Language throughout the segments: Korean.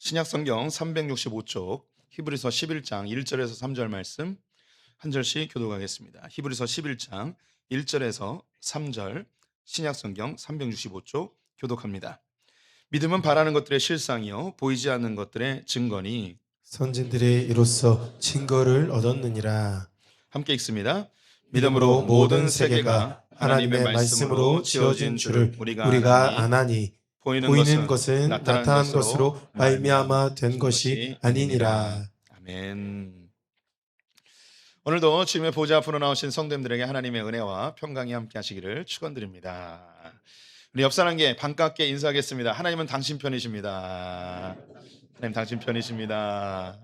신약 성경 365쪽 히브리서 11장 1절에서 3절 말씀 한 절씩 교독하겠습니다. 히브리서 11장 1절에서 3절 신약 성경 365쪽 교독합니다. 믿음은 바라는 것들의 실상이요 보이지 않는 것들의 증거니. 선진들의 이로써 증거를 얻었느니라. 함께 읽습니다. 믿음으로 믿음으로 모든 모든 세계가 세계가 하나님의 하나님의 말씀으로 말씀으로 지어진 지어진 줄을 줄을 우리가 우리가 아나니, 아나니 보이는 보이는 것은 것은 나타난 나타난 것으로 것으로 말미암아 말미암아 된 된 것이 것이 아니니라. 아니니라. 아멘. 오늘도 주님의 보좌 앞으로 나오신 성도님들에게 하나님의 은혜와 평강이 함께 하시기를 축원드립니다. 우리 옆 사람께 반갑게 인사하겠습니다. 하나님은 당신 편이십니다. 하나님 당신 편이십니다.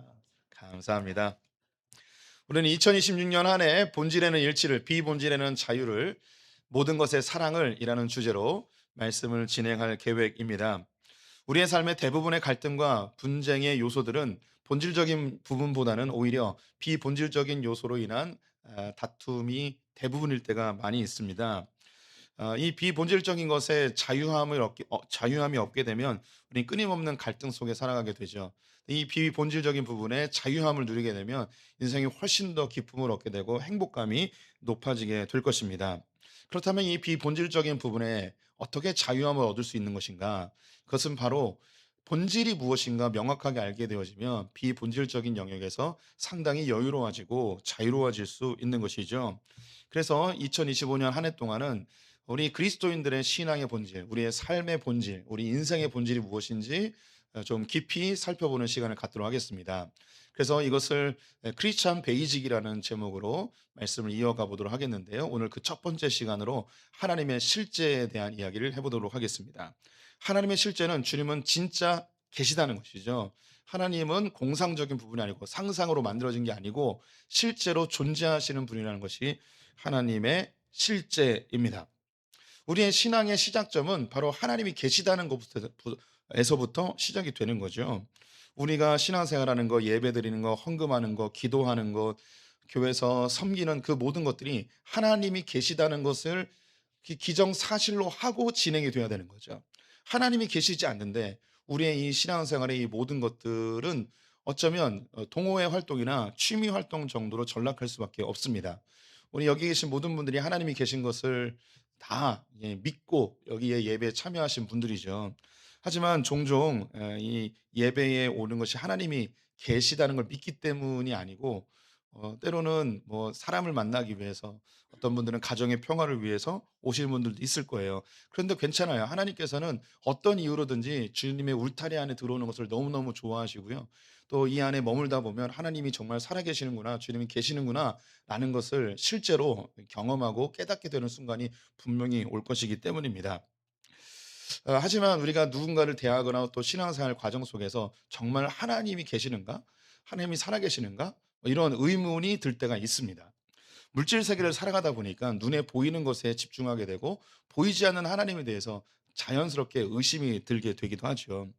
감사합니다. 우리는 2026년 한 해 본질에는 일치를, 비본질에는 자유를, 모든 것의 사랑을 이라는 주제로 말씀을 진행할 계획입니다. 우리의 삶의 대부분의 갈등과 분쟁의 요소들은 본질적인 부분보다는 오히려 비본질적인 요소로 인한 다툼이 대부분일 때가 많이 있습니다. 이 비본질적인 것에 자유함이 없게 되면 우리는 끊임없는 갈등 속에 살아가게 되죠. 이 비본질적인 부분에 자유함을 누리게 되면 인생이 훨씬 더 기쁨을 얻게 되고 행복감이 높아지게 될 것입니다. 그렇다면 이 비본질적인 부분에 어떻게 자유함을 얻을 수 있는 것인가? 그것은 바로 본질이 무엇인가 명확하게 알게 되어지면 비본질적인 영역에서 상당히 여유로워지고 자유로워질 수 있는 것이죠. 그래서 2025년 한 해 동안은 우리 그리스도인들의 신앙의 본질, 우리의 삶의 본질, 우리 인생의 본질이 무엇인지 좀 깊이 살펴보는 시간을 갖도록 하겠습니다. 그래서 이것을 크리스찬 베이직이라는 제목으로 말씀을 이어가 보도록 하겠는데요. 오늘 그 첫 번째 시간으로 하나님의 실제에 대한 이야기를 해보도록 하겠습니다. 하나님의 실제는 주님은 진짜 계시다는 것이죠. 하나님은 공상적인 부분이 아니고 상상으로 만들어진 게 아니고 실제로 존재하시는 분이라는 것이 하나님의 실제입니다. 우리의 신앙의 시작점은 바로 하나님이 계시다는 것에서부터 시작이 되는 거죠. 우리가 신앙생활하는 거, 예배드리는 거, 헌금하는 거, 기도하는 것, 교회에서 섬기는 그 모든 것들이 하나님이 계시다는 것을 기정사실로 하고 진행이 돼야 되는 거죠. 하나님이 계시지 않는데 우리의 이 신앙생활의 이 모든 것들은 어쩌면 동호회 활동이나 취미 활동 정도로 전락할 수밖에 없습니다. 우리 여기 계신 모든 분들이 하나님이 계신 것을 다 믿고 여기에 예배에 참여하신 분들이죠. 하지만 종종 이 예배에 오는 것이 하나님이 계시다는 걸 믿기 때문이 아니고 때로는 뭐 사람을 만나기 위해서, 어떤 분들은 가정의 평화를 위해서 오시는 분들도 있을 거예요. 그런데 괜찮아요. 하나님께서는 어떤 이유로든지 주님의 울타리 안에 들어오는 것을 너무너무 좋아하시고요. 또 이 안에 머물다 보면 하나님이 정말 살아계시는구나, 주님이 계시는구나 라는 것을 실제로 경험하고 깨닫게 되는 순간이 분명히 올 것이기 때문입니다. 하지만 우리가 누군가를 대하거나 또 신앙생활 과정 속에서 정말 하나님이 계시는가? 하나님이 살아계시는가? 이런 의문이 들 때가 있습니다. 물질 세계를 살아가다 보니까 눈에 보이는 것에 집중하게 되고 보이지 않는 하나님에 대해서 자연스럽게 의심이 들게 되기도 하죠.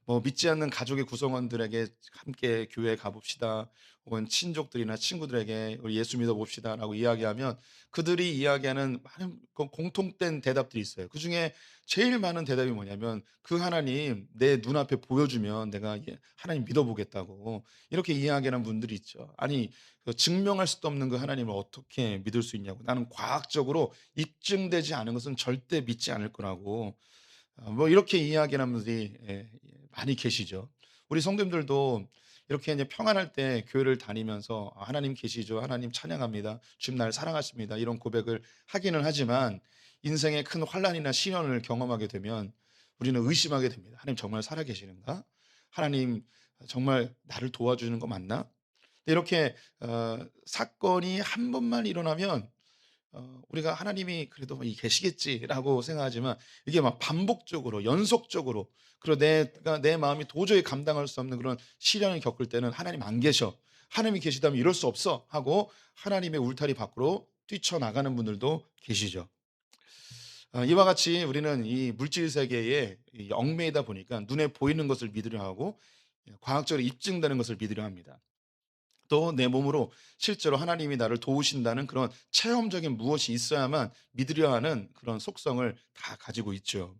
뭐 믿지 않는 가족의 구성원들에게 함께 교회에 가봅시다. 혹은 친족들이나 친구들에게 우리 예수 믿어봅시다라고 이야기하면 그들이 이야기하는 많은 공통된 대답들이 있어요. 그 중에 제일 많은 대답이 뭐냐면 그 하나님 내 눈앞에 보여주면 내가 하나님 믿어보겠다고 이렇게 이야기하는 분들이 있죠. 아니, 그 증명할 수도 없는 그 하나님을 어떻게 믿을 수 있냐고. 나는 과학적으로 입증되지 않은 것은 절대 믿지 않을 거라고 뭐 이렇게 이야기하는 분들이 많이 계시죠. 우리 성도님들도 이렇게 이제 평안할 때 교회를 다니면서 하나님 계시죠. 하나님 찬양합니다. 주님 날 사랑하십니다. 이런 고백을 하기는 하지만 인생의 큰 환난이나 시련을 경험하게 되면 우리는 의심하게 됩니다. 하나님 정말 살아계시는가? 하나님 정말 나를 도와주는 거 맞나? 이렇게 사건이 한 번만 일어나면 우리가 '하나님이 그래도 이 계시겠지.'라고 생각하지만 이게 막 반복적으로 연속적으로, 그리고 내가 내 마음이 도저히 감당할 수 없는 그런 시련을 겪을 때는 '하나님 안 계셔. 하나님이 계시다면 이럴 수 없어.' 하고 하나님의 울타리 밖으로 뛰쳐나가는 분들도 계시죠. 이와 같이 우리는 이 물질 세계에 이 얽매이다 보니까 눈에 보이는 것을 믿으려 하고 과학적으로 입증되는 것을 믿으려 합니다. 또 내 몸으로 실제로 하나님이 나를 도우신다는 그런 체험적인 무엇이 있어야만 믿으려 하는 그런 속성을 다 가지고 있죠.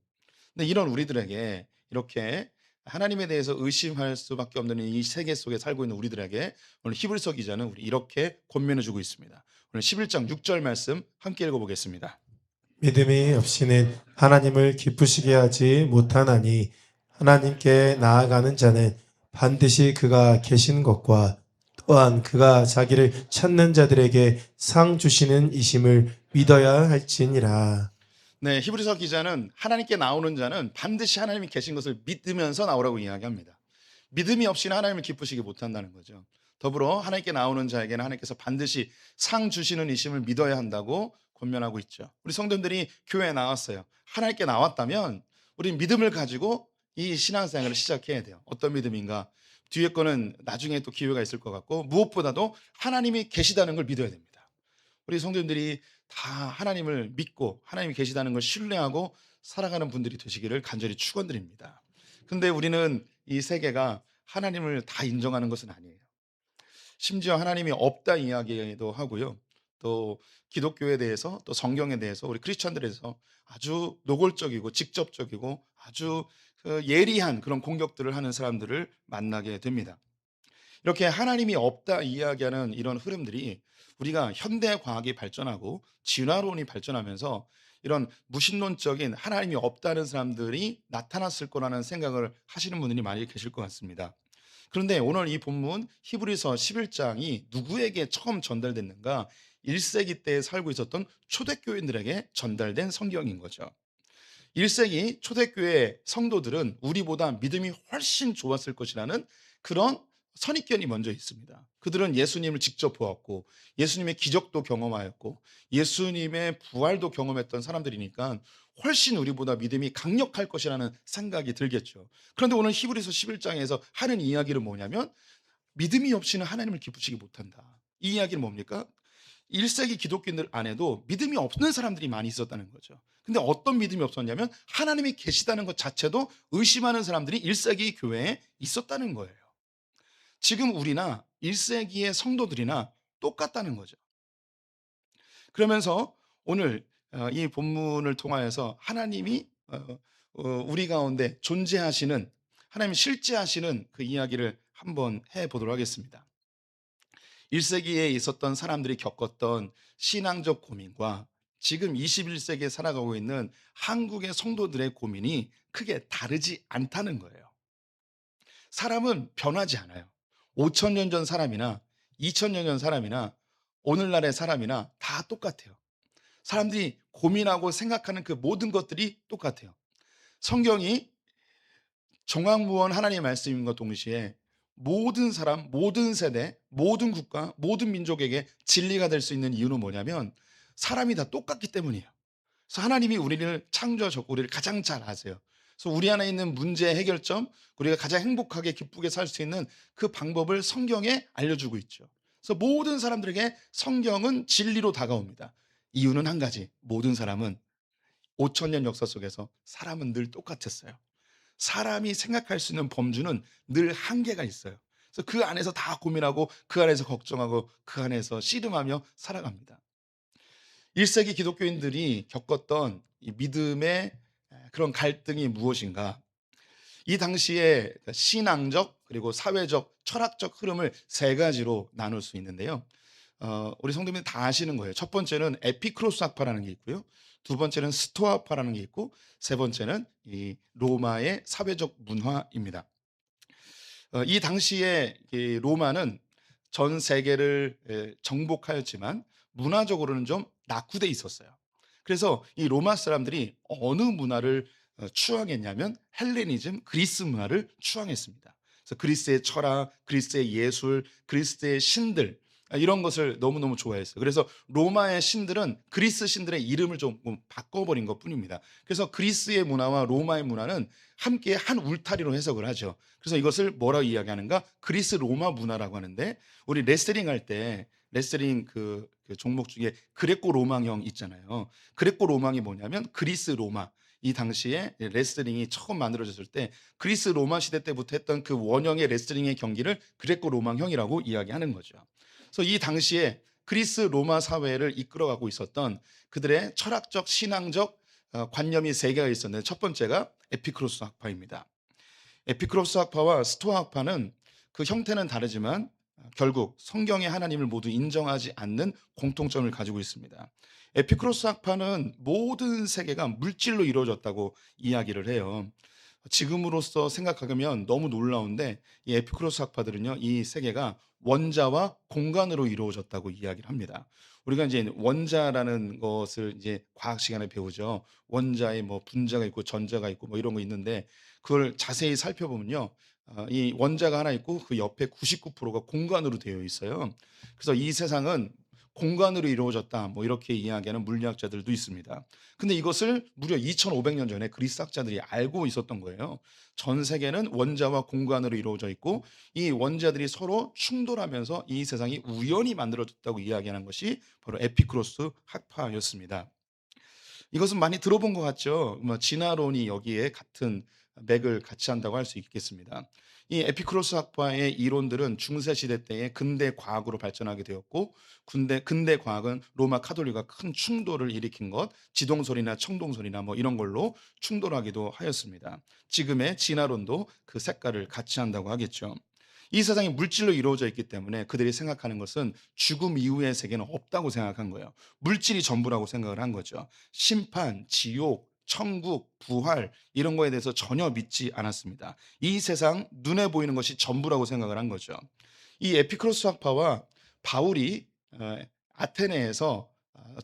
근데 이런 우리들에게 이렇게 하나님에 대해서 의심할 수밖에 없는 이 세계 속에 살고 있는 우리들에게 오늘 히브리서 기자는 우리 이렇게 권면해 주고 있습니다. 오늘 11장 6절 말씀 함께 읽어보겠습니다. 믿음이 없이는 하나님을 기쁘시게 하지 못하나니 하나님께 나아가는 자는 반드시 그가 계신 것과 또한 그가 자기를 찾는 자들에게 상 주시는 이심을 믿어야 할지니라. 네, 히브리서 기자는 하나님께 나오는 자는 반드시 하나님이 계신 것을 믿으면서 나오라고 이야기합니다. 믿음이 없이는 하나님을 기쁘시게 못한다는 거죠. 더불어 하나님께 나오는 자에게는 하나님께서 반드시 상 주시는 이심을 믿어야 한다고 권면하고 있죠. 우리 성도들이 교회에 나왔어요. 하나님께 나왔다면 우리 믿음을 가지고 이 신앙생활을 시작해야 돼요. 어떤 믿음인가? 뒤에 거는 나중에 또 기회가 있을 것 같고 무엇보다도 하나님이 계시다는 걸 믿어야 됩니다. 우리 성도님들이 다 하나님을 믿고 하나님이 계시다는 걸 신뢰하고 살아가는 분들이 되시기를 간절히 축원드립니다. 근데 우리는 이 세계가 하나님을 다 인정하는 것은 아니에요. 심지어 하나님이 없다 이야기도 하고요. 또 기독교에 대해서 또 성경에 대해서 우리 크리스천들에서 아주 노골적이고 직접적이고 아주 예리한 그런 공격들을 하는 사람들을 만나게 됩니다. 이렇게 하나님이 없다 이야기하는 이런 흐름들이 우리가 현대 과학이 발전하고 진화론이 발전하면서 이런 무신론적인 하나님이 없다는 사람들이 나타났을 거라는 생각을 하시는 분들이 많이 계실 것 같습니다. 그런데 오늘 이 본문 히브리서 11장이 누구에게 처음 전달됐는가? 1세기 때 살고 있었던 초대교인들에게 전달된 성경인 거죠. 1세기 초대교회 성도들은 우리보다 믿음이 훨씬 좋았을 것이라는 그런 선입견이 먼저 있습니다. 그들은 예수님을 직접 보았고 예수님의 기적도 경험하였고 예수님의 부활도 경험했던 사람들이니까 훨씬 우리보다 믿음이 강력할 것이라는 생각이 들겠죠. 그런데 오늘 히브리서 11장에서 하는 이야기는 뭐냐면 믿음이 없이는 하나님을 기쁘시게 못한다. 이 이야기는 뭡니까? 1세기 기독교인들 안에도 믿음이 없는 사람들이 많이 있었다는 거죠. 근데 어떤 믿음이 없었냐면 하나님이 계시다는 것 자체도 의심하는 사람들이 1세기 교회에 있었다는 거예요. 지금 우리나 1세기의 성도들이나 똑같다는 거죠. 그러면서 오늘 이 본문을 통하여서 하나님이 우리 가운데 존재하시는 하나님 실제하시는 그 이야기를 한번 해보도록 하겠습니다. 1세기에 있었던 사람들이 겪었던 신앙적 고민과 지금 21세기에 살아가고 있는 한국의 성도들의 고민이 크게 다르지 않다는 거예요. 사람은 변하지 않아요. 5천 년 전 사람이나 2,000년 전 사람이나 오늘날의 사람이나 다 똑같아요. 사람들이 고민하고 생각하는 그 모든 것들이 똑같아요. 성경이 정황무원 하나님의 말씀인과 동시에 모든 사람, 모든 세대, 모든 국가, 모든 민족에게 진리가 될 수 있는 이유는 뭐냐면 사람이 다 똑같기 때문이에요. 그래서 하나님이 우리를 창조하셨고 우리를 가장 잘 아세요. 그래서 우리 안에 있는 문제 해결점, 우리가 가장 행복하게 기쁘게 살 수 있는 그 방법을 성경에 알려주고 있죠. 그래서 모든 사람들에게 성경은 진리로 다가옵니다. 이유는 한 가지, 모든 사람은 5천 년 역사 속에서 사람은 늘 똑같았어요. 사람이 생각할 수 있는 범주는 늘 한계가 있어요. 그래서 그 안에서 다 고민하고 그 안에서 걱정하고 그 안에서 씨름하며 살아갑니다. 1세기 기독교인들이 겪었던 이 믿음의 그런 갈등이 무엇인가? 이 당시에 신앙적 그리고 사회적 철학적 흐름을 세 가지로 나눌 수 있는데요. 우리 성도님들 다 아시는 거예요. 첫 번째는 에피크로스 학파라는 게 있고요. 두 번째는 스토아파라는 게 있고 세 번째는 이 로마의 사회적 문화입니다. 이 당시에 이 로마는 전 세계를 정복하였지만 문화적으로는 좀 낙후돼 있었어요. 그래서 이 로마 사람들이 어느 문화를 추앙했냐면 헬레니즘, 그리스 문화를 추앙했습니다. 그래서 그리스의 철학, 그리스의 예술, 그리스의 신들 이런 것을 너무너무 좋아했어요. 그래서 로마의 신들은 그리스 신들의 이름을 좀 바꿔버린 것 뿐입니다. 그래서 그리스의 문화와 로마의 문화는 함께 한 울타리로 해석을 하죠. 그래서 이것을 뭐라고 이야기하는가? 그리스 로마 문화라고 하는데 우리 레슬링 할 때 레슬링 그 종목 중에 그레코 로마형 있잖아요. 그레코 로마이 뭐냐면 그리스 로마. 이 당시에 레슬링이 처음 만들어졌을 때 그리스 로마 시대 때부터 했던 그 원형의 레슬링의 경기를 그레코 로마형이라고 이야기하는 거죠. 그래서 이 당시에 그리스 로마 사회를 이끌어가고 있었던 그들의 철학적 신앙적 관념이 세 개가 있었는데 첫 번째가 에피크로스 학파입니다. 에피크로스 학파와 스토아 학파는 그 형태는 다르지만 결국 성경의 하나님을 모두 인정하지 않는 공통점을 가지고 있습니다. 에피크로스 학파는 모든 세계가 물질로 이루어졌다고 이야기를 해요. 지금으로서 생각하면 너무 놀라운데 이 에피쿠로스 학파들은요, 이 세계가 원자와 공간으로 이루어졌다고 이야기를 합니다. 우리가 이제 원자라는 것을 이제 과학 시간에 배우죠. 원자에 뭐 분자가 있고 전자가 있고 뭐 이런 거 있는데 그걸 자세히 살펴보면요. 이 원자가 하나 있고 그 옆에 99%가 공간으로 되어 있어요. 그래서 이 세상은 공간으로 이루어졌다. 뭐 이렇게 이야기하는 물리학자들도 있습니다. 근데 이것을 무려 2,500년 전에 그리스 학자들이 알고 있었던 거예요. 전 세계는 원자와 공간으로 이루어져 있고 이 원자들이 서로 충돌하면서 이 세상이 우연히 만들어졌다고 이야기하는 것이 바로 에피쿠로스 학파였습니다. 이것은 많이 들어본 것 같죠? 뭐 진화론이 여기에 같은 맥을 같이 한다고 할 수 있겠습니다. 이 에피쿠로스 학파의 이론들은 중세 시대 때에 근대 과학으로 발전하게 되었고, 근대 과학은 로마 카톨릭과 큰 충돌을 일으킨 것, 지동설이나 청동설이나 뭐 이런 걸로 충돌하기도 하였습니다. 지금의 진화론도 그 색깔을 같이 한다고 하겠죠. 이 세상이 물질로 이루어져 있기 때문에 그들이 생각하는 것은 죽음 이후의 세계는 없다고 생각한 거예요. 물질이 전부라고 생각을 한 거죠. 심판, 지옥, 천국, 부활 이런 거에 대해서 전혀 믿지 않았습니다. 이 세상 눈에 보이는 것이 전부라고 생각을 한 거죠. 이 에피크로스 학파와 바울이 아테네에서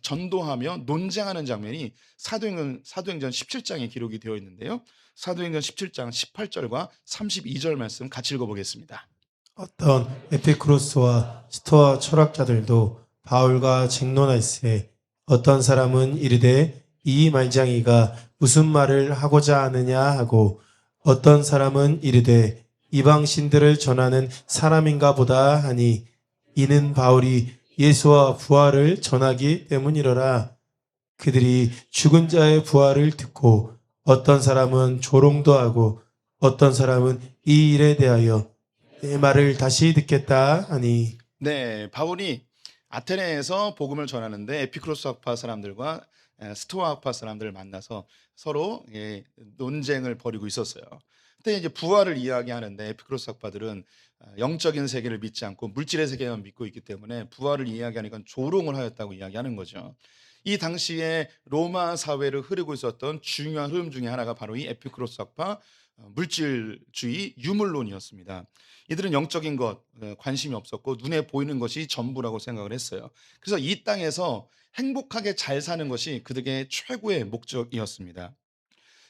전도하며 논쟁하는 장면이 사도행전 17장에 기록이 되어 있는데요. 사도행전 17장 18절과 32절 말씀 같이 읽어보겠습니다. 어떤 에피쿠로스와 스토아 철학자들도 바울과 쟁론하였으되 어떤 사람은 이르되 이 말장이가 무슨 말을 하고자 하느냐 하고 어떤 사람은 이르되 이방 신들을 전하는 사람인가 보다 하니 이는 바울이 예수와 부활을 전하기 때문이로라. 그들이 죽은 자의 부활을 듣고 어떤 사람은 조롱도 하고 어떤 사람은 이 일에 대하여 내 말을 다시 듣겠다 하니 네, 바울이 아테네에서 복음을 전하는데 에피크로스 학파 사람들과 스토아 학파 사람들을 만나서 서로 논쟁을 벌이고 있었어요. 그때 이제 부활을 이야기하는데 에피크로스 학파들은 영적인 세계를 믿지 않고 물질의 세계만 믿고 있기 때문에 부활을 이야기하니까 조롱을 하였다고 이야기하는 거죠. 이 당시에 로마 사회를 흐르고 있었던 중요한 흐름 중에 하나가 바로 이 에피크로스 학파 물질주의 유물론이었습니다. 이들은 영적인 것 관심이 없었고 눈에 보이는 것이 전부라고 생각을 했어요. 그래서 이 땅에서 행복하게 잘 사는 것이 그들의 최고의 목적이었습니다.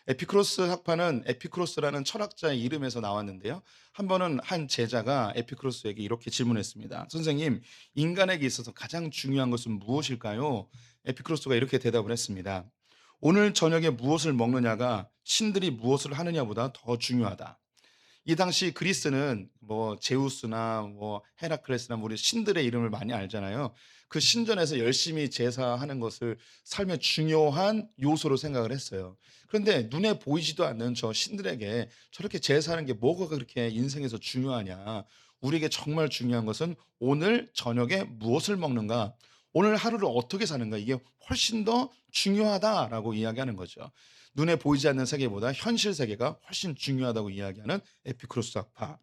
에피크로스 학파는 에피크로스라는 철학자의 이름에서 나왔는데요. 한 번은 한 제자가 에피크로스에게 이렇게 질문했습니다. 선생님, 인간에게 있어서 가장 중요한 것은 무엇일까요? 에피크로스가 이렇게 대답을 했습니다. 오늘 저녁에 무엇을 먹느냐가 신들이 무엇을 하느냐보다 더 중요하다. 이 당시 그리스는 뭐 제우스나 뭐 헤라클레스나 뭐 우리 신들의 이름을 많이 알잖아요. 그 신전에서 열심히 제사하는 것을 삶의 중요한 요소로 생각을 했어요. 그런데 눈에 보이지도 않는 저 신들에게 저렇게 제사하는 게 뭐가 그렇게 인생에서 중요하냐. 우리에게 정말 중요한 것은 오늘 저녁에 무엇을 먹는가, 오늘 하루를 어떻게 사는가, 이게 훨씬 더 중요하다라고 이야기하는 거죠. 눈에 보이지 않는 세계보다 현실 세계가 훨씬 중요하다고 이야기하는 에피쿠로스 학파.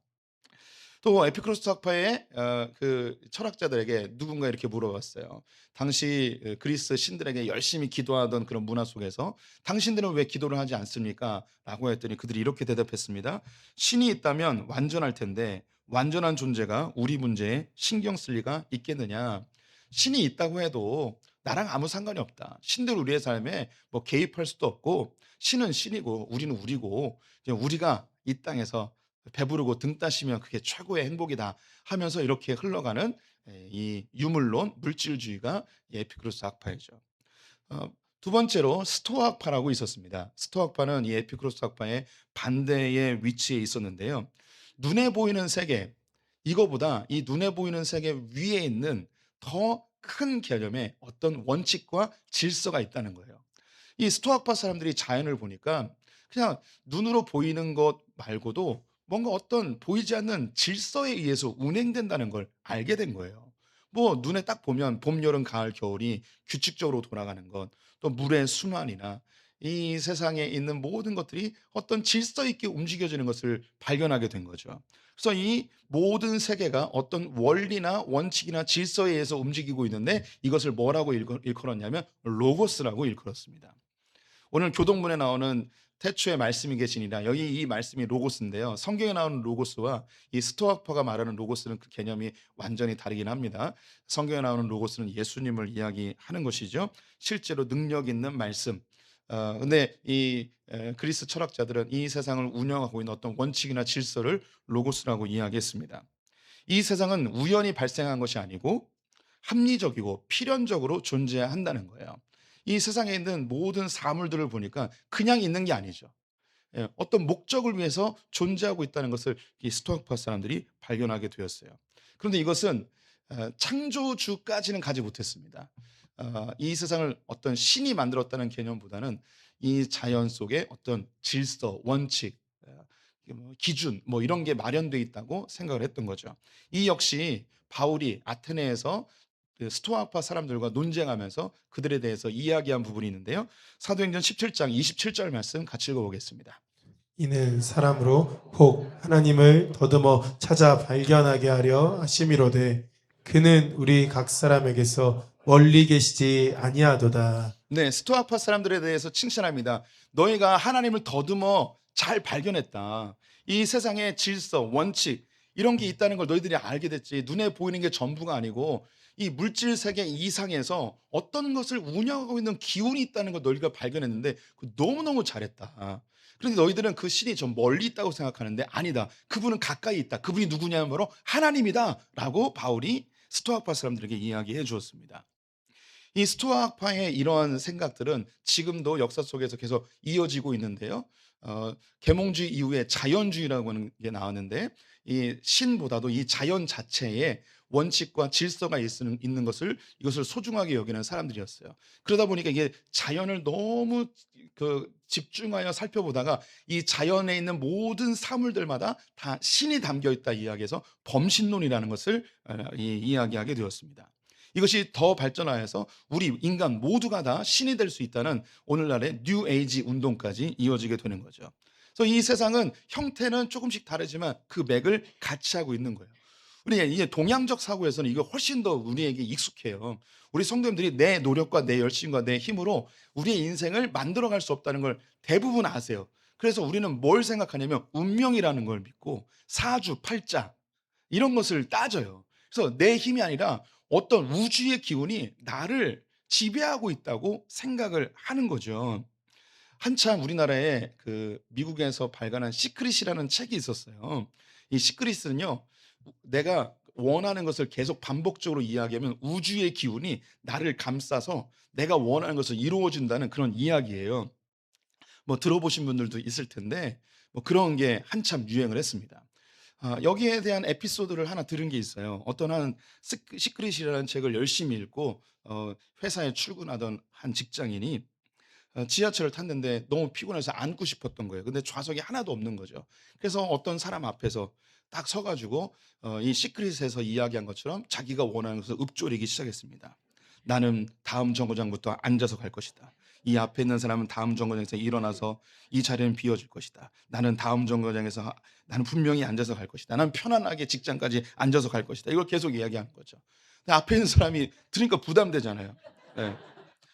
또 에피쿠로스 학파의 그 철학자들에게 누군가 이렇게 물어봤어요. 당시 그리스 신들에게 열심히 기도하던 그런 문화 속에서 당신들은 왜 기도를 하지 않습니까? 라고 했더니 그들이 이렇게 대답했습니다. 신이 있다면 완전할 텐데 완전한 존재가 우리 문제에 신경 쓸 리가 있겠느냐? 신이 있다고 해도 나랑 아무 상관이 없다. 신들 우리의 삶에 뭐 개입할 수도 없고 신은 신이고 우리는 우리고 이제 우리가 이 땅에서 배부르고 등 따시면 그게 최고의 행복이다 하면서 이렇게 흘러가는 이 유물론 물질주의가 이 에피쿠로스 학파이죠. 어, 두 번째로 스토아학파라고 있었습니다. 스토아학파는 이 에피쿠로스 학파의 반대의 위치에 있었는데요. 눈에 보이는 세계, 이거보다 이 눈에 보이는 세계 위에 있는 더 큰 개념의 어떤 원칙과 질서가 있다는 거예요. 이 스토아학파 사람들이 자연을 보니까 그냥 눈으로 보이는 것 말고도 뭔가 어떤 보이지 않는 질서에 의해서 운행된다는 걸 알게 된 거예요. 뭐 눈에 딱 보면 봄, 여름, 가을, 겨울이 규칙적으로 돌아가는 것, 또 물의 순환이나 이 세상에 있는 모든 것들이 어떤 질서 있게 움직여지는 것을 발견하게 된 거죠. 그래서 이 모든 세계가 어떤 원리나 원칙이나 질서에 의해서 움직이고 있는데 이것을 뭐라고 일컬었냐면 로고스라고 일컬었습니다. 오늘 교동문에 나오는 태초에 말씀이 계시니라, 여기 이 말씀이 로고스인데요. 성경에 나오는 로고스와 이 스토아파가 말하는 로고스는 그 개념이 완전히 다르긴 합니다. 성경에 나오는 로고스는 예수님을 이야기하는 것이죠. 실제로 능력 있는 말씀. 근데 이 그리스 철학자들은 이 세상을 운영하고 있는 어떤 원칙이나 질서를 로고스라고 이야기했습니다. 이 세상은 우연히 발생한 것이 아니고 합리적이고 필연적으로 존재해야 한다는 거예요. 이 세상에 있는 모든 사물들을 보니까 그냥 있는 게 아니죠. 예, 어떤 목적을 위해서 존재하고 있다는 것을 이 스토아파 사람들이 발견하게 되었어요. 그런데 이것은 창조주까지는 가지 못했습니다. 이 세상을 어떤 신이 만들었다는 개념보다는 이 자연 속에 어떤 질서, 원칙, 이게 뭐 기준 뭐 이런 게 마련돼 있다고 생각을 했던 거죠. 이 역시 바울이 아테네에서 그 스토아파 사람들과 논쟁하면서 그들에 대해서 이야기한 부분이 있는데요. 사도행전 17장 27절 말씀 같이 읽어보겠습니다. 이는 사람으로 혹 하나님을 더듬어 찾아 발견하게 하려 하심이로되 그는 우리 각 사람에게서 멀리 계시지 아니하도다. 네, 스토아파 사람들에 대해서 칭찬합니다. 너희가 하나님을 더듬어 잘 발견했다. 이 세상의 질서, 원칙 이런 게 있다는 걸 너희들이 알게 됐지. 눈에 보이는 게 전부가 아니고 이 물질 세계 이상에서 어떤 것을 운영하고 있는 기운이 있다는 걸 너희가 발견했는데 너무너무 잘했다. 그런데 너희들은 그 신이 좀 멀리 있다고 생각하는데 아니다. 그분은 가까이 있다. 그분이 누구냐면 바로 하나님이다라고 바울이 스토아파 사람들에게 이야기해 주었습니다. 이 스토아파의 이러한 생각들은 지금도 역사 속에서 계속 이어지고 있는데요. 계몽주의 이후에 자연주의라고 하는 게 나왔는데 이 신보다도 이 자연 자체에 원칙과 질서가 있는 것을 이것을 소중하게 여기는 사람들이었어요. 그러다 보니까 이게 자연을 너무 집중하여 살펴보다가 이 자연에 있는 모든 사물들마다 다 신이 담겨 있다 이야기해서 범신론이라는 것을 이야기하게 되었습니다. 이것이 더 발전하여서 우리 인간 모두가 다 신이 될 수 있다는 오늘날의 뉴 에이지 운동까지 이어지게 되는 거죠. 그래서 이 세상은 형태는 조금씩 다르지만 그 맥을 같이 하고 있는 거예요. 우리 이제 동양적 사고에서는 이거 훨씬 더 우리에게 익숙해요. 우리 성도님들이 내 노력과 내 열심과 내 힘으로 우리의 인생을 만들어갈 수 없다는 걸 대부분 아세요. 그래서 우리는 뭘 생각하냐면 운명이라는 걸 믿고 사주, 팔자 이런 것을 따져요. 그래서 내 힘이 아니라 어떤 우주의 기운이 나를 지배하고 있다고 생각을 하는 거죠. 한참 우리나라에 미국에서 발간한 시크릿이라는 책이 있었어요. 이 시크릿은요, 내가 원하는 것을 계속 반복적으로 이야기하면 우주의 기운이 나를 감싸서 내가 원하는 것을 이루어진다는 그런 이야기예요. 뭐 들어보신 분들도 있을 텐데 뭐 그런 게 한참 유행을 했습니다. 여기에 대한 에피소드를 하나 들은 게 있어요. 어떤 한 시크릿이라는 책을 열심히 읽고 회사에 출근하던 한 직장인이 지하철을 탔는데 너무 피곤해서 앉고 싶었던 거예요. 근데 좌석이 하나도 없는 거죠. 그래서 어떤 사람 앞에서 딱 서 가지고 이 시크릿에서 이야기한 것처럼 자기가 원하는 것을 읊조리기 시작했습니다. "나는 다음 정거장부터 앉아서 갈 것이다. 이 앞에 있는 사람은 다음 정거장에서 일어나서 이 자리는 비워질 것이다. 나는 다음 정거장에서 나는 분명히 앉아서 갈 것이다. 나는 편안하게 직장까지 앉아서 갈 것이다." 이걸 계속 이야기하는 거죠. 근데 앞에 있는 사람이 들으니까 부담되잖아요. 예.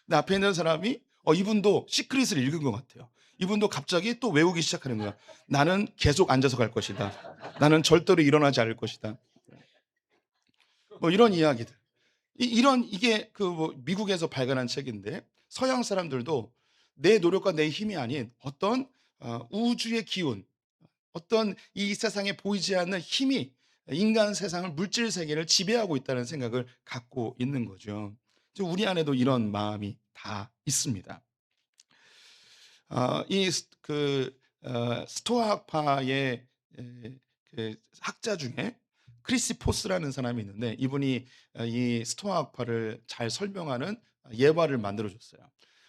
근데 앞에 있는 사람이 이분도 시크릿을 읽은 것 같아요. 이분도 갑자기 또 외우기 시작하는 거야. "나는 계속 앉아서 갈 것이다. 나는 절대로 일어나지 않을 것이다." 뭐 이런 이야기들. 이런 이게 뭐 미국에서 발간한 책인데 서양 사람들도 내 노력과 내 힘이 아닌 어떤 우주의 기운, 어떤 이 세상에 보이지 않는 힘이 인간 세상을 물질 세계를 지배하고 있다는 생각을 갖고 있는 거죠. 우리 안에도 이런 마음이 다 있습니다. 이 스토아 학파의 학자 중에 크리시포스라는 사람이 있는데 이분이 이 스토아 학파를 잘 설명하는 예화를 만들어 줬어요.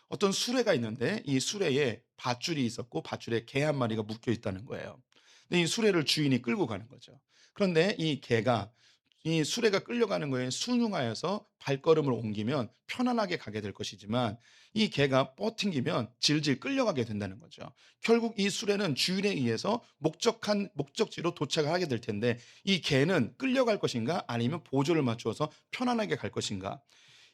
어떤 수레가 있는데 이 수레에 밧줄이 있었고 밧줄에 개 한 마리가 묶여 있다는 거예요. 근데 이 수레를 주인이 끌고 가는 거죠. 그런데 이 개가 이 수레가 끌려가는 거에 순응하여서 발걸음을 옮기면 편안하게 가게 될 것이지만 이 개가 뻗팅기면 질질 끌려가게 된다는 거죠. 결국 이 수레는 주인에 의해서 목적지로 도착을 하게 될 텐데 이 개는 끌려갈 것인가 아니면 보조를 맞추어서 편안하게 갈 것인가.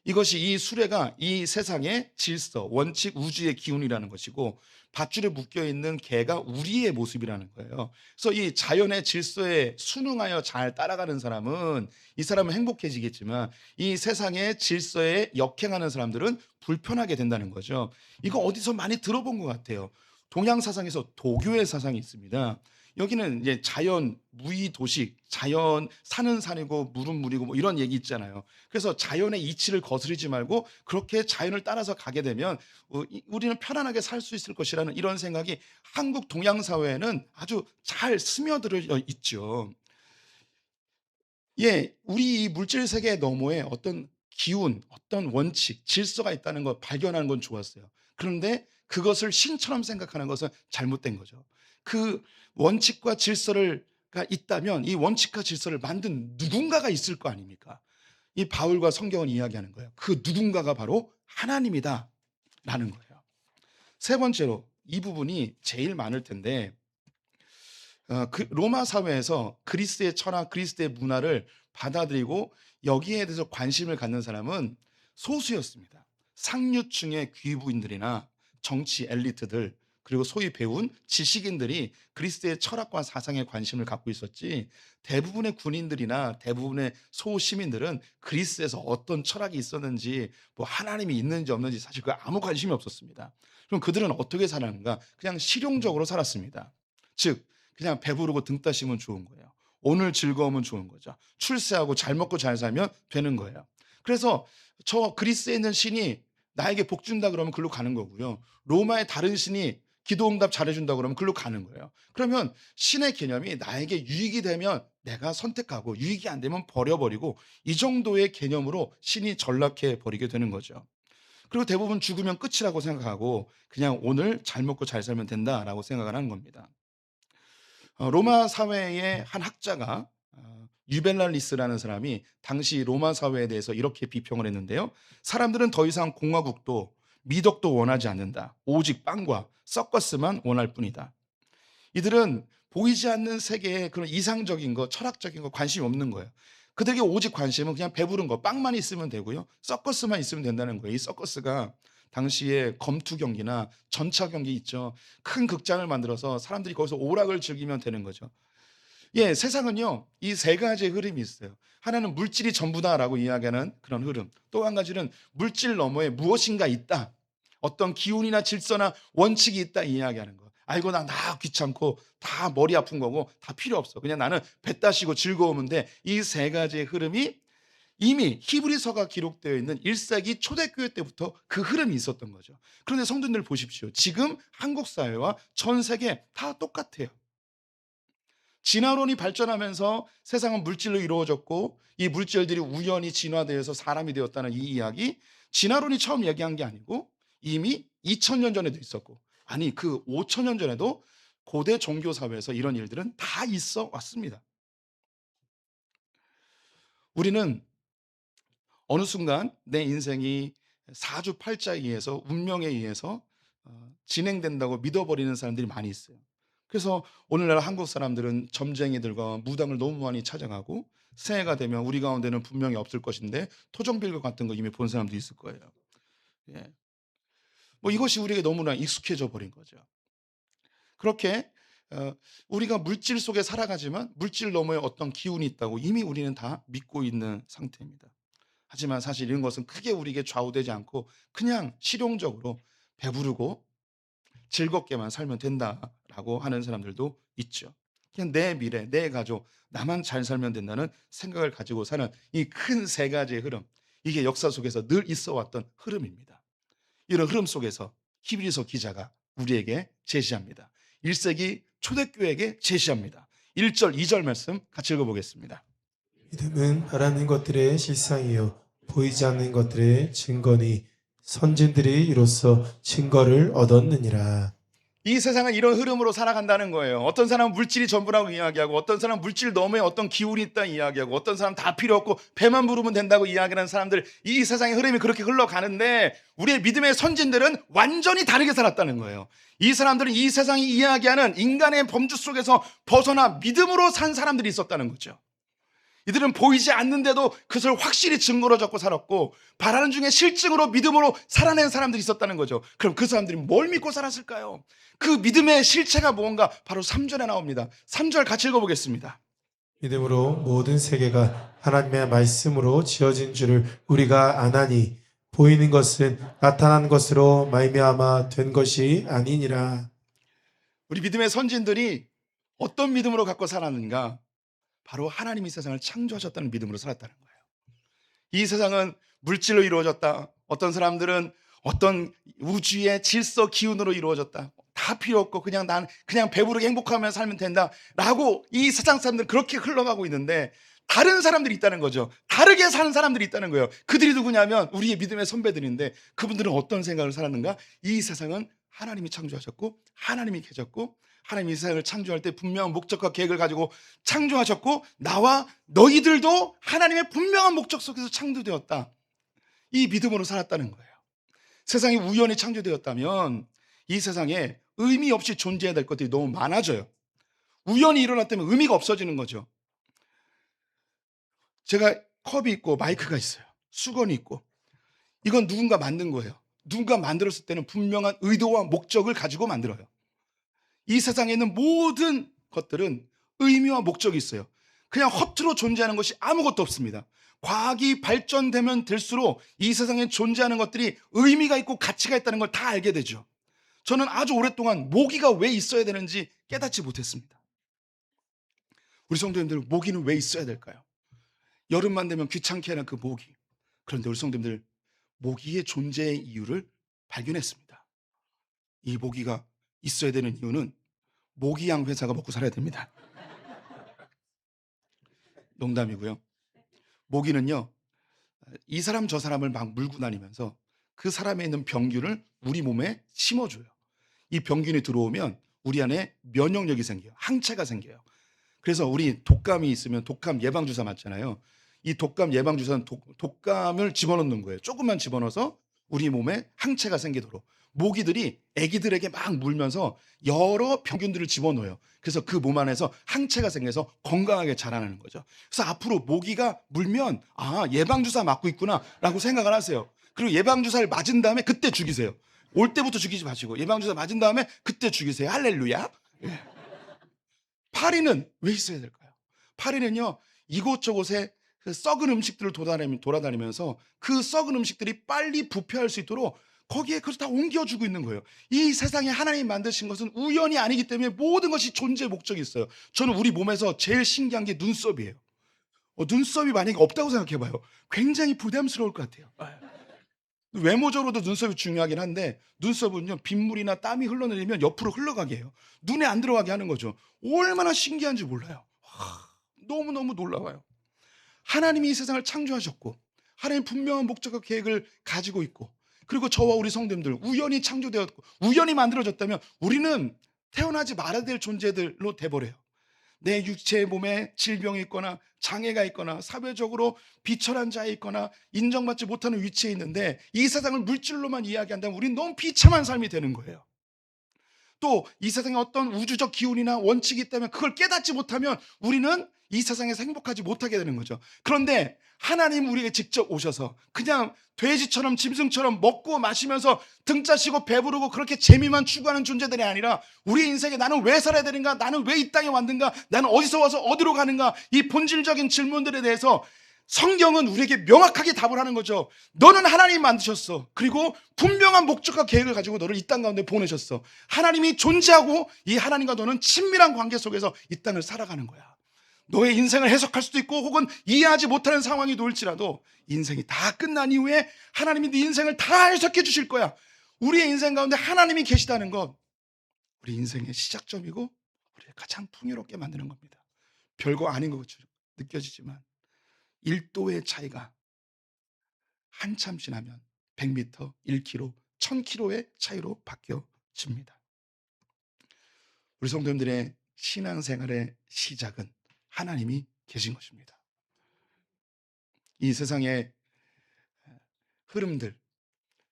이것이 이 수레가 이 세상의 질서, 원칙, 우주의 기운이라는 것이고 밧줄에 묶여 있는 개가 우리의 모습이라는 거예요. 그래서 이 자연의 질서에 순응하여 잘 따라가는 사람은 이 사람은 행복해지겠지만 이 세상의 질서에 역행하는 사람들은 불편하게 된다는 거죠. 이거 어디서 많이 들어본 것 같아요. 동양 사상에서 도교의 사상이 있습니다. 여기는 이제 자연 무의 도식, 자연 산은 산이고 물은 물이고 뭐 이런 얘기 있잖아요. 그래서 자연의 이치를 거스르지 말고 그렇게 자연을 따라서 가게 되면 우리는 편안하게 살 수 있을 것이라는 이런 생각이 한국 동양 사회에는 아주 잘 스며들어 있죠. 예, 우리 이 물질 세계 너머에 어떤 기운, 어떤 원칙, 질서가 있다는 걸 발견하는 건 좋았어요. 그런데 그것을 신처럼 생각하는 것은 잘못된 거죠. 그 원칙과 질서를 가 있다면 이 원칙과 질서를 만든 누군가가 있을 거 아닙니까? 이 바울과 성경은 이야기하는 거예요. 그 누군가가 바로 하나님이다라는 거예요. 세 번째로 이 부분이 제일 많을 텐데 그 로마 사회에서 그리스의 철학, 그리스의 문화를 받아들이고 여기에 대해서 관심을 갖는 사람은 소수였습니다. 상류층의 귀부인들이나 정치 엘리트들 그리고 소위 배운 지식인들이 그리스의 철학과 사상에 관심을 갖고 있었지 대부분의 군인들이나 대부분의 소시민들은 그리스에서 어떤 철학이 있었는지 뭐 하나님이 있는지 없는지 사실 그 아무 관심이 없었습니다. 그럼 그들은 어떻게 살았는가? 그냥 실용적으로 살았습니다. 즉 그냥 배부르고 등 따시면 좋은 거예요. 오늘 즐거우면 좋은 거죠. 출세하고 잘 먹고 잘 살면 되는 거예요. 그래서 저 그리스에 있는 신이 나에게 복 준다 그러면 글로 가는 거고요. 로마의 다른 신이 기도 응답 잘해준다 그러면 글로 가는 거예요. 그러면 신의 개념이 나에게 유익이 되면 내가 선택하고 유익이 안 되면 버려버리고 이 정도의 개념으로 신이 전락해 버리게 되는 거죠. 그리고 대부분 죽으면 끝이라고 생각하고 그냥 오늘 잘 먹고 잘 살면 된다라고 생각을 하는 겁니다. 로마 사회의 한 학자가 유벨랄리스라는 사람이 당시 로마 사회에 대해서 이렇게 비평을 했는데요. 사람들은 더 이상 공화국도 미덕도 원하지 않는다. 오직 빵과 서커스만 원할 뿐이다. 이들은 보이지 않는 세계에 그런 이상적인 거, 철학적인 거 관심이 없는 거예요. 그들에게 오직 관심은 그냥 배부른 거, 빵만 있으면 되고요. 서커스만 있으면 된다는 거예요. 이 서커스가 당시에 검투 경기나 전차 경기 있죠. 큰 극장을 만들어서 사람들이 거기서 오락을 즐기면 되는 거죠. 예, 세상은요, 이 세 가지의 흐름이 있어요. 하나는 물질이 전부다라고 이야기하는 그런 흐름. 또 한 가지는 물질 너머에 무엇인가 있다. 어떤 기운이나 질서나 원칙이 있다 이야기하는 거. 아이고 나 귀찮고 다 머리 아픈 거고 다 필요 없어. 그냥 나는 배 따시고 즐거우면 돼. 이 세 가지의 흐름이 이미 히브리서가 기록되어 있는 1세기 초대교회 때부터 그 흐름이 있었던 거죠. 그런데 성도님들 보십시오. 지금 한국 사회와 전 세계 다 똑같아요. 진화론이 발전하면서 세상은 물질로 이루어졌고 이 물질들이 우연히 진화되어서 사람이 되었다는 이 이야기 진화론이 처음 얘기한 게 아니고 이미 2000년 전에도 있었고 아니 그 5000년 전에도 고대 종교 사회에서 이런 일들은 다 있어 왔습니다. 우리는 어느 순간 내 인생이 사주팔자에 의해서 운명에 의해서 진행된다고 믿어버리는 사람들이 많이 있어요. 그래서 오늘날 한국 사람들은 점쟁이들과 무당을 너무 많이 찾아가고 새해가 되면 우리 가운데는 분명히 없을 것인데 토종별거 같은 거 이미 본 사람도 있을 거예요. 예. 뭐 이것이 우리에게 너무나 익숙해져 버린 거죠. 그렇게 우리가 물질 속에 살아가지만 물질 너머에 어떤 기운이 있다고 이미 우리는 다 믿고 있는 상태입니다. 하지만 사실 이런 것은 크게 우리에게 좌우되지 않고 그냥 실용적으로 배부르고 즐겁게만 살면 된다라고 하는 사람들도 있죠. 그냥 내 미래, 내 가족, 나만 잘 살면 된다는 생각을 가지고 사는 이 큰 세 가지의 흐름. 이게 역사 속에서 늘 있어 왔던 흐름입니다. 이런 흐름 속에서 히브리서 기자가 우리에게 제시합니다. 1세기 초대교회에게 제시합니다. 1절, 2절 말씀 같이 읽어보겠습니다. 믿음은 바라는 것들의 실상이요 보이지 않는 것들의 증거니 선진들이 이로써 증거를 얻었느니라. 이 세상은 이런 흐름으로 살아간다는 거예요. 어떤 사람은 물질이 전부라고 이야기하고, 어떤 사람은 물질 너머에 어떤 기운이 있다 이야기하고, 어떤 사람은 다 필요 없고 배만 부르면 된다고 이야기하는 사람들, 이 세상의 흐름이 그렇게 흘러가는데 우리의 믿음의 선진들은 완전히 다르게 살았다는 거예요. 이 사람들은 이 세상이 이야기하는 인간의 범주 속에서 벗어나 믿음으로 산 사람들이 있었다는 거죠. 이들은 보이지 않는데도 그것을 확실히 증거로 잡고 살았고, 바라는 중에 실증으로 믿음으로 살아낸 사람들이 있었다는 거죠. 그럼 그 사람들이 뭘 믿고 살았을까요? 그 믿음의 실체가 뭔가 바로 3절에 나옵니다. 3절 같이 읽어보겠습니다. 믿음으로 모든 세계가 하나님의 말씀으로 지어진 줄을 우리가 아나니 보이는 것은 나타난 것으로 말미암아 된 것이 아니니라. 우리 믿음의 선진들이 어떤 믿음으로 갖고 살았는가? 바로 하나님이 세상을 창조하셨다는 믿음으로 살았다는 거예요. 이 세상은 물질로 이루어졌다. 어떤 사람들은 어떤 우주의 질서 기운으로 이루어졌다. 다 필요 없고 난 그냥 배부르게 행복하며 살면 된다라고 이 세상 사람들은 그렇게 흘러가고 있는데, 다른 사람들이 있다는 거죠. 다르게 사는 사람들이 있다는 거예요. 그들이 누구냐면 우리의 믿음의 선배들인데, 그분들은 어떤 생각을 살았는가? 이 세상은 하나님이 창조하셨고 하나님이 계셨고, 하나님이 이 세상을 창조할 때 분명한 목적과 계획을 가지고 창조하셨고, 나와 너희들도 하나님의 분명한 목적 속에서 창조되었다. 이 믿음으로 살았다는 거예요. 세상이 우연히 창조되었다면 이 세상에 의미 없이 존재해야 될 것들이 너무 많아져요. 우연히 일어났다면 의미가 없어지는 거죠. 제가 컵이 있고 마이크가 있어요. 수건이 있고. 이건 누군가 만든 거예요. 누군가 만들었을 때는 분명한 의도와 목적을 가지고 만들어요. 이 세상에 있는 모든 것들은 의미와 목적이 있어요. 그냥 허투루 존재하는 것이 아무것도 없습니다. 과학이 발전되면 될수록 이 세상에 존재하는 것들이 의미가 있고 가치가 있다는 걸 다 알게 되죠. 저는 아주 오랫동안 모기가 왜 있어야 되는지 깨닫지 못했습니다. 우리 성도님들, 모기는 왜 있어야 될까요? 여름만 되면 귀찮게 하는 그 모기. 그런데 우리 성도님들, 모기의 존재의 이유를 발견했습니다. 이 모기가 있어야 되는 이유는 모기향 회사가 먹고 살아야 됩니다. 농담이고요. 모기는요, 이 사람 저 사람을 막 물고 다니면서 그 사람에 있는 병균을 우리 몸에 심어줘요. 이 병균이 들어오면 우리 안에 면역력이 생겨요. 항체가 생겨요. 그래서 우리 독감이 있으면 독감 예방주사 맞잖아요. 이 독감 예방주사는 독감을 집어넣는 거예요. 조금만 집어넣어서 우리 몸에 항체가 생기도록. 모기들이 애기들에게 막 물면서 여러 병균들을 집어넣어요. 그래서 그 몸 안에서 항체가 생겨서 건강하게 자라나는 거죠. 그래서 앞으로 모기가 물면 예방주사 맞고 있구나 라고 생각을 하세요. 그리고 예방주사를 맞은 다음에 그때 죽이세요. 올 때부터 죽이지 마시고 예방주사 맞은 다음에 그때 죽이세요. 할렐루야. 예. 파리는 왜 있어야 될까요? 파리는요, 이곳저곳에 그 썩은 음식들을 돌아다니면서 그 썩은 음식들이 빨리 부패할 수 있도록 거기에 그것을 다 옮겨주고 있는 거예요. 이 세상에 하나님이 만드신 것은 우연이 아니기 때문에 모든 것이 존재의 목적이 있어요. 저는 우리 몸에서 제일 신기한 게 눈썹이에요. 눈썹이 만약에 없다고 생각해봐요. 굉장히 부담스러울 것 같아요. 외모적으로도 눈썹이 중요하긴 한데, 눈썹은요, 빗물이나 땀이 흘러내리면 옆으로 흘러가게 해요. 눈에 안 들어가게 하는 거죠. 얼마나 신기한지 몰라요. 너무너무 놀라워요. 하나님이 이 세상을 창조하셨고, 하나님 분명한 목적과 계획을 가지고 있고, 그리고 저와 우리 성도님들 우연히 창조되었고 우연히 만들어졌다면 우리는 태어나지 말아야 될 존재들로 돼버려요. 내 육체의 몸에 질병이 있거나 장애가 있거나 사회적으로 비천한 자에 있거나 인정받지 못하는 위치에 있는데, 이 세상을 물질로만 이야기한다면 우리는 너무 비참한 삶이 되는 거예요. 또 이 세상에 어떤 우주적 기운이나 원칙이 있다면 그걸 깨닫지 못하면 우리는 이 세상에서 행복하지 못하게 되는 거죠. 그런데 하나님 우리에게 직접 오셔서 그냥 돼지처럼 짐승처럼 먹고 마시면서 등짜시고 배부르고 그렇게 재미만 추구하는 존재들이 아니라, 우리 인생에 나는 왜 살아야 되는가, 나는 왜 이 땅에 왔는가, 나는 어디서 와서 어디로 가는가, 이 본질적인 질문들에 대해서 성경은 우리에게 명확하게 답을 하는 거죠. 너는 하나님이 만드셨어. 그리고 분명한 목적과 계획을 가지고 너를 이 땅 가운데 보내셨어. 하나님이 존재하고 이 하나님과 너는 친밀한 관계 속에서 이 땅을 살아가는 거야. 너의 인생을 해석할 수도 있고 혹은 이해하지 못하는 상황이 놓일지라도 인생이 다 끝난 이후에 하나님이 네 인생을 다 해석해 주실 거야. 우리의 인생 가운데 하나님이 계시다는 것, 우리 인생의 시작점이고 우리를 가장 풍요롭게 만드는 겁니다. 별거 아닌 것처럼 느껴지지만 1도의 차이가 한참 지나면 100m, 1km, 1000km의 차이로 바뀌어집니다. 우리 성도님들의 신앙생활의 시작은 하나님이 계신 것입니다. 이 세상의 흐름들,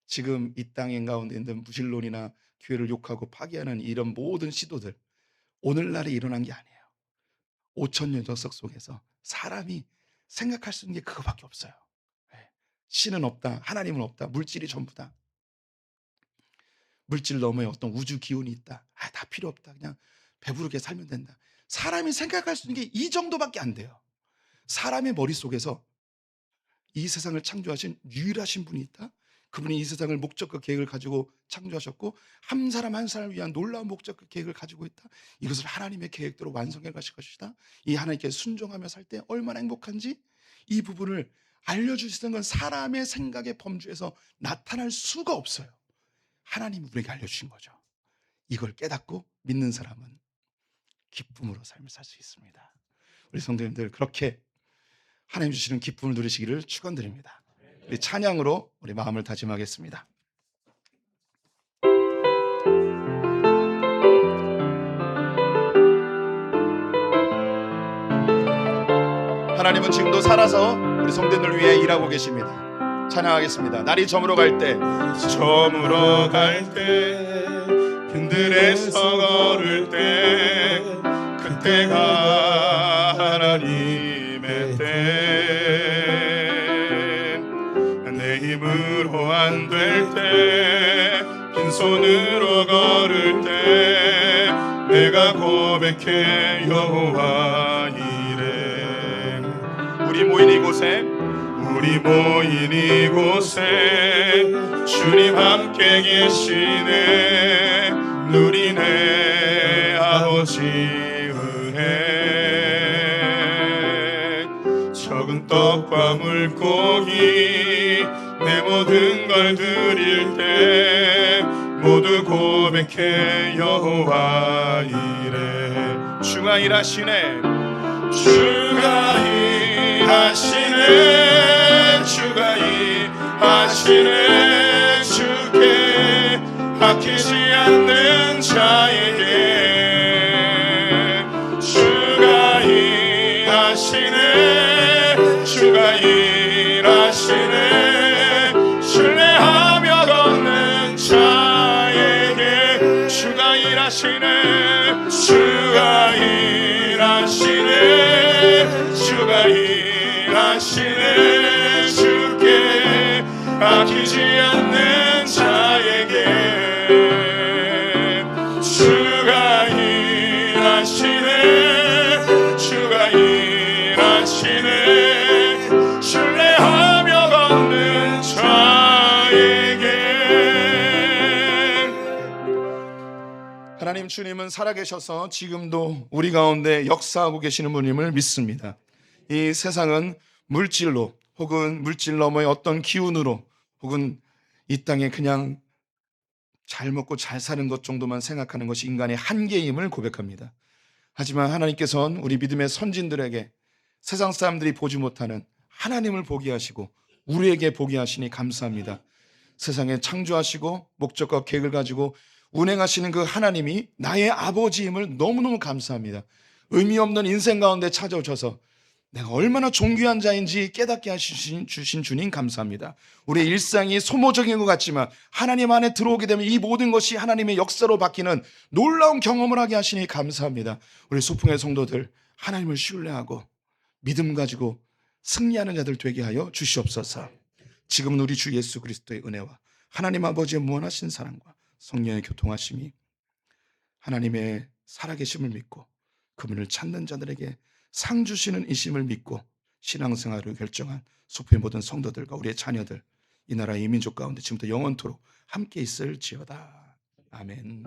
지금 이 땅 가운데 있는 무신론이나 교회를 욕하고 파괴하는 이런 모든 시도들, 오늘날에 일어난 게 아니에요. 5,000년 역사 속에서 사람이 생각할 수 있는 게 그거밖에 없어요. 신은 없다, 하나님은 없다, 물질이 전부다, 물질 너머에 어떤 우주 기운이 있다, 다 필요 없다, 그냥 배부르게 살면 된다. 사람이 생각할 수 있는 게 이 정도밖에 안 돼요. 사람의 머릿속에서 이 세상을 창조하신 유일하신 분이 있다. 그분이 이 세상을 목적과 계획을 가지고 창조하셨고 한 사람 한 사람을 위한 놀라운 목적과 계획을 가지고 있다. 이것을 하나님의 계획대로 완성해 가실 것이다. 이 하나님께 순종하며 살 때 얼마나 행복한지 이 부분을 알려주시는 건 사람의 생각의 범주에서 나타날 수가 없어요. 하나님이 우리에게 알려주신 거죠. 이걸 깨닫고 믿는 사람은 기쁨으로 삶을 살 수 있습니다. 우리 성도님들 그렇게 하나님 주시는 기쁨을 누리시기를 축원드립니다. 우리 찬양으로 우리 마음을 다짐하겠습니다. 하나님은 지금도 살아서 우리 성도님을 위해 일하고 계십니다. 찬양하겠습니다. 날이 저물어 갈 때, 저물어 갈 때, 빈들에서 걸을 때, 그때가 하나님의 때. 내 힘으로 안 될 때, 빈손으로 걸을 때, 내가 고백해 여호와 이래. 우리 모인 이곳에 주님 함께 계시네. 누리네 아버지 은혜. 적은 떡과 물고기 내 모든 걸 드릴 때 모두 고백해 여호와 이래. 주가 일하시네. 주가 일하시네. 주가 일하시네. 주께 아끼지 않는 자에게 주가 일하시네. 주가 일하시네. 신뢰하며 걷는 자에게 주가 일하시네. 주가 일하시네. 주가 일하시네. 주께 아끼지 않는 자에게 주가 일하시네. 주가 일하시네. 신뢰하며 걷는 자에게. 하나님 주님은 살아계셔서 지금도 우리 가운데 역사하고 계시는 분임을 믿습니다. 이 세상은 물질로 혹은 물질 너머의 어떤 기운으로 혹은 이 땅에 그냥 잘 먹고 잘 사는 것 정도만 생각하는 것이 인간의 한계임을 고백합니다. 하지만 하나님께서는 우리 믿음의 선진들에게 세상 사람들이 보지 못하는 하나님을 보게 하시고 우리에게 보게 하시니 감사합니다. 세상에 창조하시고 목적과 계획을 가지고 운행하시는 그 하나님이 나의 아버지임을 너무너무 감사합니다. 의미 없는 인생 가운데 찾아오셔서 내가 얼마나 존귀한 자인지 깨닫게 하신 주신 주님 감사합니다. 우리의 일상이 소모적인 것 같지만 하나님 안에 들어오게 되면 이 모든 것이 하나님의 역사로 바뀌는 놀라운 경험을 하게 하시니 감사합니다. 우리 소풍의 성도들 하나님을 신뢰하고 믿음 가지고 승리하는 자들 되게 하여 주시옵소서. 지금은 우리 주 예수 그리스도의 은혜와 하나님 아버지의 무한하신 사랑과 성령의 교통하심이 하나님의 살아계심을 믿고 그분을 찾는 자들에게 상 주시는 이심을 믿고 신앙생활을 결정한 소포의 모든 성도들과 우리의 자녀들 이 나라 이 민족 가운데 지금부터 영원토록 함께 있을지어다. 아멘.